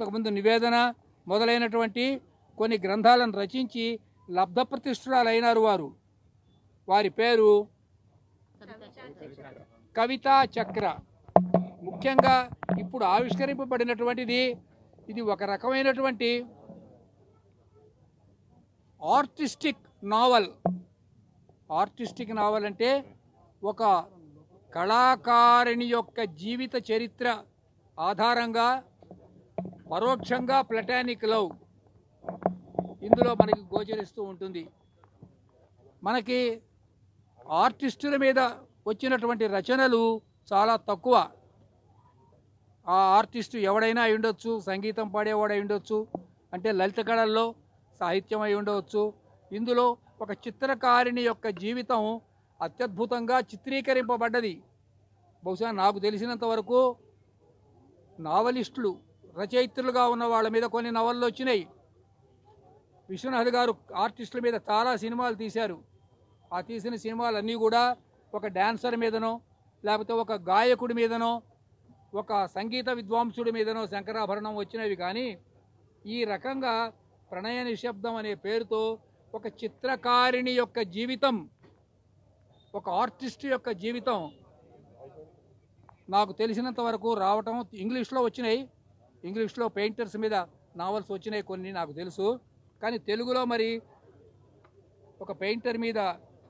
ముందు నివేదన మొదలైనటువంటి కొన్ని గ్రంథాలను రచించి లబ్ధప్రతిష్ఠురాలైనారు వారు. వారి పేరు కవితా చక్ర. ముఖ్యంగా ఇప్పుడు ఆవిష్కరింపబడినటువంటిది ఇది ఒక రకమైనటువంటి ఆర్టిస్టిక్ నావల్. ఆర్టిస్టిక్ నావల్ అంటే ఒక కళాకారిణి యొక్క జీవిత చరిత్ర ఆధారంగా పరోక్షంగా ప్లాటానిక్ లవ్ ఇందులో మనకి గోచరిస్తూ ఉంటుంది. మనకి ఆర్టిస్టుల మీద వచ్చినటువంటి రచనలు చాలా తక్కువ. ఆ ఆర్టిస్టు ఎవడైనా అయి ఉండొచ్చు, సంగీతం పాడేవాడు అయి ఉండొచ్చు, అంటే లలిత కళల్లో సాహిత్యం అయి ఉండవచ్చు. ఇందులో ఒక చిత్రకారిణి యొక్క జీవితం అత్యద్భుతంగా చిత్రీకరింపబడ్డది. బహుశా నాకు తెలిసినంత వరకు నావలిస్టులు రచయిత్రులుగా ఉన్న వాళ్ళ మీద కొన్ని నవళ్ళు వచ్చినాయి. విశ్వనాథ్ గారు ఆర్టిస్టుల మీద చాలా సినిమాలు తీశారు. ఆ తీసిన సినిమాలన్నీ కూడా ఒక డాన్సర్ మీదనో, లేకపోతే ఒక గాయకుడి మీదనో, ఒక సంగీత విద్వాంసుడి మీదనో శంకరాభరణం వచ్చినవి. కానీ ఈ రకంగా ప్రణయ నిశ్శబ్దం అనే పేరుతో ఒక చిత్రకారిణి యొక్క జీవితం, ఒక ఆర్టిస్ట్ యొక్క జీవితం నాకు తెలిసినంత వరకు రావటం ఇంగ్లీష్లో వచ్చినాయి. ఇంగ్లీష్లో పెయింటర్స్ మీద నావల్స్ వచ్చినాయి కొన్ని నాకు తెలుసు. కానీ తెలుగులో మరి ఒక పెయింటర్ మీద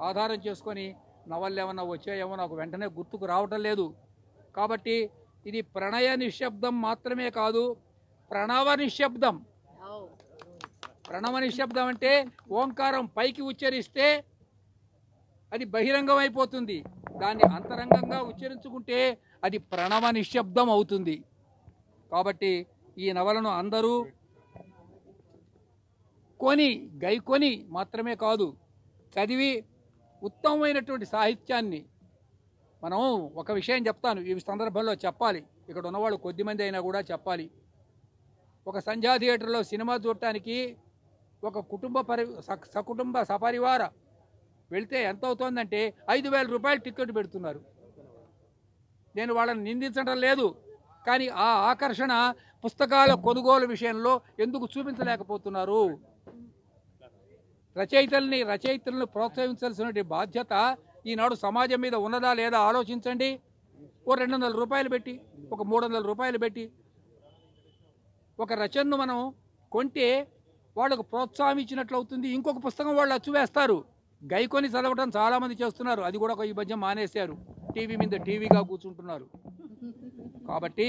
ఆధారం చేసుకొని నవళ్ళు ఏమన్నా వచ్చాయేమో నాకు వెంటనే గుర్తుకు రావటం లేదు. కాబట్టి ఇది ప్రణయ నిశ్శబ్దం మాత్రమే కాదు, ప్రణవ నిశ్శబ్దం. ప్రణవ నిశ్శబ్దం అంటే ఓంకారం పైకి ఉచ్చరిస్తే అది బహిరంగం అయిపోతుంది, దాన్ని అంతరంగంగా ఉచ్చరించుకుంటే అది ప్రణవ నిశ్శబ్దం అవుతుంది. కాబట్టి ఈ నవలను అందరూ గైకొని మాత్రమే కాదు, చదివి ఉత్తమమైనటువంటి సాహిత్యాన్ని మనం ఒక విషయం చెప్తాను, ఈ సందర్భంలో చెప్పాలి, ఇక్కడ ఉన్నవాళ్ళు కొద్దిమంది అయినా కూడా చెప్పాలి. ఒక సంధ్యా థియేటర్లో సినిమా చూడటానికి ఒక సకుటుంబ సపరివార వెళితే ఎంత అవుతుందంటే 5,000 రూపాయలు టికెట్ పెడుతున్నారు. నేను వాళ్ళని నిందించడం లేదు, కానీ ఆ ఆకర్షణ పుస్తకాల కొనుగోలు విషయంలో ఎందుకు చూపించలేకపోతున్నారు? రచయితలను ప్రోత్సహించాల్సిన బాధ్యత ఈనాడు సమాజం మీద ఉన్నదా లేదా ఆలోచించండి. ఓ 200 రూపాయలు పెట్టి, ఒక 300 రూపాయలు పెట్టి ఒక రచనను మనం కొంటే వాళ్ళకు ప్రోత్సాహం ఇచ్చినట్లు అవుతుంది. ఇంకొక పుస్తకం వాళ్ళు అచ్చువేస్తారు. గైకొని చదవడం చాలామంది చేస్తున్నారు, అది కూడా ఈ మధ్య మానేశారు. టీవీ మీద టీవీగా కూర్చుంటున్నారు. కాబట్టి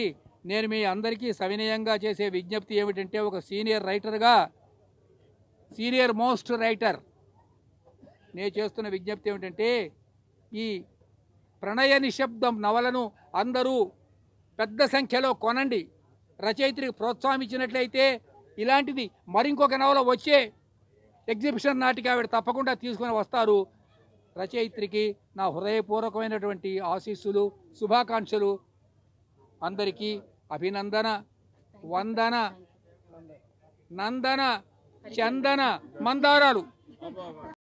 నేను మీ అందరికీ సవినయంగా చేసే విజ్ఞప్తి ఏమిటంటే, ఒక సీనియర్ రైటర్గా, సీనియర్ మోస్ట్ రైటర్ నేను చేస్తున్న విజ్ఞప్తి ఏమిటంటే, ఈ ప్రణయ నిశ్శబ్దం నవలను అందరూ పెద్ద సంఖ్యలో కొనండి. రచయిత్రికి ప్రోత్సాహం ఇచ్చినట్లయితే ఇలాంటిది మరింకొక నవల వచ్చే ఎగ్జిబిషన్ నాటికి ఆవిడ తప్పకుండా తీసుకొని వస్తారు. రచయిత్రికి నా హృదయపూర్వకమైనటువంటి ఆశీస్సులు, శుభాకాంక్షలు. అందరికీ అభినందన, వందన, నందన, చందన, మందారాలు.